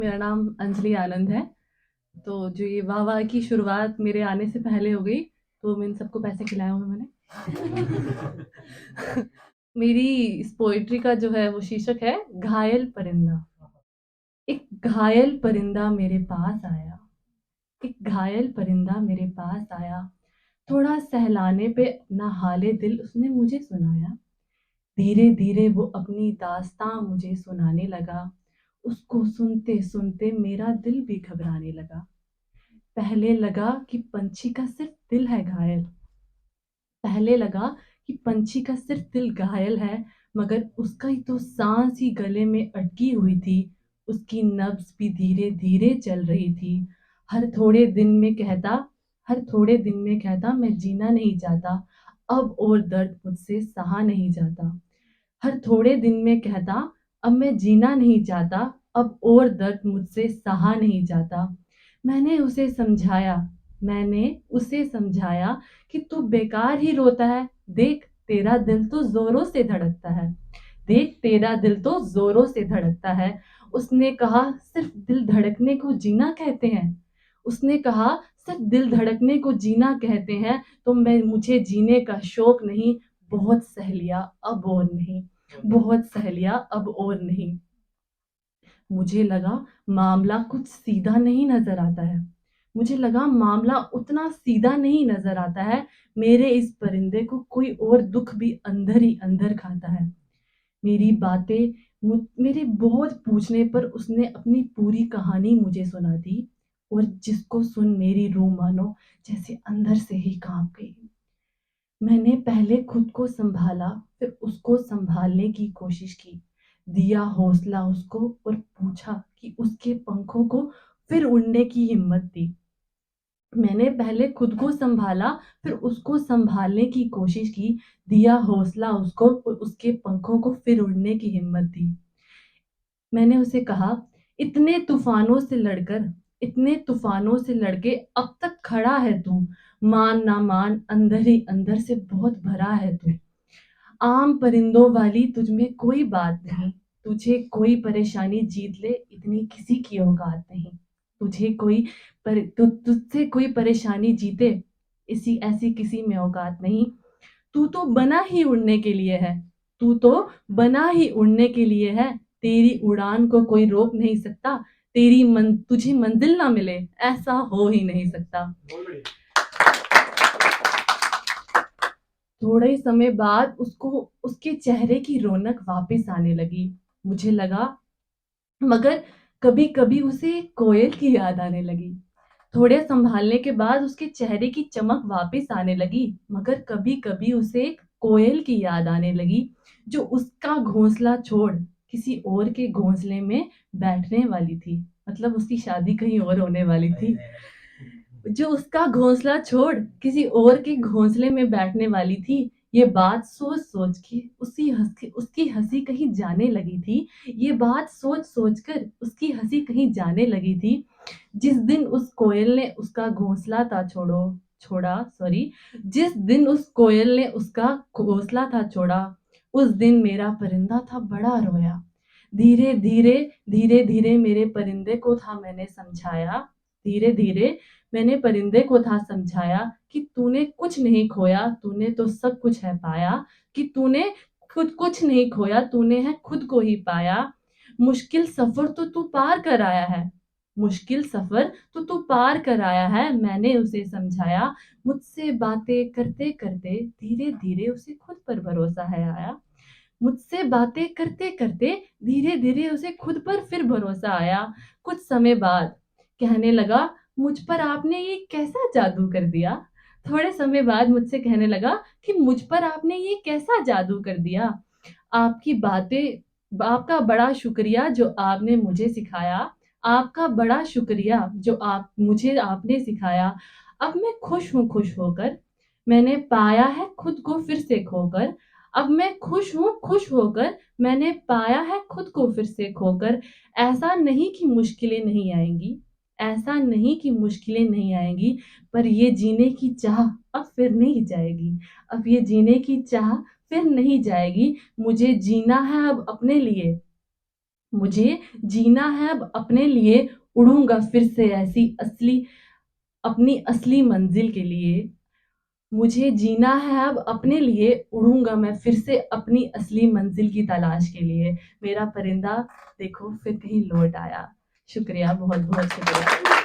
मेरा नाम अंजलि आनंद है। तो जो ये वाह वाह की शुरुआत मेरे आने से पहले हो गई, तो मैं इन सबको पैसे खिलाए हुए मैंने। मेरी इस पोएट्री का जो है वो शीर्षक है घायल परिंदा। एक घायल परिंदा मेरे पास आया, एक घायल परिंदा मेरे पास आया, थोड़ा सहलाने पे अपना हाले दिल उसने मुझे सुनाया। धीरे धीरे वो अपनी दास्तां मुझे सुनाने लगा, उसको सुनते सुनते मेरा दिल भी घबराने लगा। पहले लगा कि पंछी का सिर्फ दिल है घायल, पहले लगा कि पंछी का सिर्फ दिल घायल है, मगर उसका ही तो सांस ही गले में अटकी हुई थी, उसकी नब्ज भी धीरे धीरे चल रही थी। हर थोड़े दिन में कहता हर थोड़े दिन में कहता मैं जीना नहीं चाहता, अब और दर्द मुझसे सहा नहीं जाता। हर थोड़े दिन में कहता अब मैं जीना नहीं चाहता, अब और दर्द मुझसे सहा नहीं जाता। मैंने उसे समझाया मैंने उसे समझाया कि तू बेकार ही रोता है, देख तेरा दिल तो जोरों से धड़कता है, देख तेरा दिल तो जोरों से धड़कता है। उसने कहा सिर्फ दिल धड़कने को जीना कहते हैं, उसने कहा सिर्फ दिल धड़कने को जीना कहते हैं, तो मैं मुझे जीने का शौक नहीं, बहुत सह लिया अब और नहीं, बहुत सह लिया अब और नहीं। मुझे लगा मामला कुछ सीधा नहीं नजर आता है, मुझे लगा मामला उतना सीधा नहीं नजर आता है। मेरे इस परिंदे को कोई और दुख भी अंदर ही अंदर खाता है। मेरी बातें मेरे बहुत पूछने पर उसने अपनी पूरी कहानी मुझे सुना दी, और जिसको सुन मेरी रूह मानो जैसे अंदर से ही कांप गई। मैंने पहले खुद को संभाला, फिर उसको संभालने की कोशिश की, दिया हौसला उसको और पूछा कि उसके पंखों को फिर उड़ने की हिम्मत दी। मैंने पहले खुद को संभाला, फिर उसको संभालने की कोशिश की, दिया हौसला उसको और उसके पंखों को फिर उड़ने की हिम्मत दी। मैंने उसे कहा इतने तूफानों से लड़कर इतने तूफानों से लड़के अब तक खड़ा है तू, मान ना मान अंदर ही अंदर से बहुत भरा है तू। आम परिंदों वाली तुझ में कोई बात नहीं, तुझे कोई परेशानी जीत ले इतनी किसी की औकात नहीं। तुझे कोई तुझसे कोई परेशानी जीते इसी ऐसी किसी में औकात नहीं। तू तो बना ही उड़ने के लिए है, तू तो बना ही उड़ने के लिए है, तेरी उड़ान को कोई रोक नहीं सकता, तुझे मंजिल ना मिले ऐसा हो ही नहीं सकता। थोड़े समय बाद उसको उसके चेहरे की रौनक वापस आने लगी। मुझे लगा मगर कभी कभी उसे कोयल की याद आने लगी। थोड़े संभालने के बाद उसके चेहरे की चमक वापस आने लगी, मगर कभी कभी उसे एक कोयल की याद आने लगी, जो उसका घोंसला छोड़ किसी और के घोंसले में बैठने वाली थी। मतलब उसकी शादी कहीं और होने वाली थी, जो उसका घोंसला छोड़ किसी और के घोंसले में बैठने वाली थी। ये बात सोच सोच के उसकी हंसी कहीं जाने लगी थी। ये बात सोच सोच कर उसकी हंसी कहीं जाने लगी थी। जिस दिन उस कोयल ने उसका घोंसला था छोड़ो छोड़ा सॉरी जिस दिन उस कोयल ने उसका घोंसला था छोड़ा, उस दिन मेरा परिंदा था बड़ा रोया। धीरे धीरे धीरे धीरे मेरे परिंदे को था मैंने समझाया, धीरे धीरे मैंने परिंदे को था समझाया कि तूने कुछ नहीं खोया, तूने तो सब कुछ है पाया, कि तूने खुद कुछ नहीं खोया, तूने है खुद को ही पाया। मुश्किल सफर तो तू पार कर आया है, मुश्किल सफर तो तू पार कर आया है, मैंने उसे समझाया। मुझसे बातें करते करते धीरे धीरे उसे खुद पर भरोसा है आया, मुझसे बातें करते करते धीरे धीरे उसे खुद पर फिर भरोसा आया। कुछ समय बाद कहने लगा मुझ पर आपने ये कैसा जादू कर दिया। थोड़े समय बाद मुझसे कहने लगा कि मुझ पर आपने ये कैसा जादू कर दिया। आपकी बातें आपका बड़ा शुक्रिया जो आपने मुझे सिखाया, आपका बड़ा शुक्रिया जो आपने सिखाया। अब मैं खुश होकर, मैंने पाया है खुद को फिर से खोकर। अब मैं खुश होकर, मैंने पाया है खुद को फिर से खोकर। ऐसा नहीं कि मुश्किलें नहीं आएंगी, ऐसा नहीं कि मुश्किलें नहीं आएंगी, पर ये जीने की चाह अब फिर नहीं जाएगी, अब ये जीने की चाह फिर नहीं जाएगी। मुझे जीना है अब अपने लिए, मुझे जीना है अब अपने लिए, उड़ूँगा फिर से ऐसी अपनी असली मंज़िल के लिए। मुझे जीना है अब अपने लिए, उड़ूँगा मैं फिर से अपनी असली मंज़िल की तलाश के लिए। मेरा परिंदा देखो फिर कहीं लौट आया। शुक्रिया, बहुत-बहुत शुक्रिया।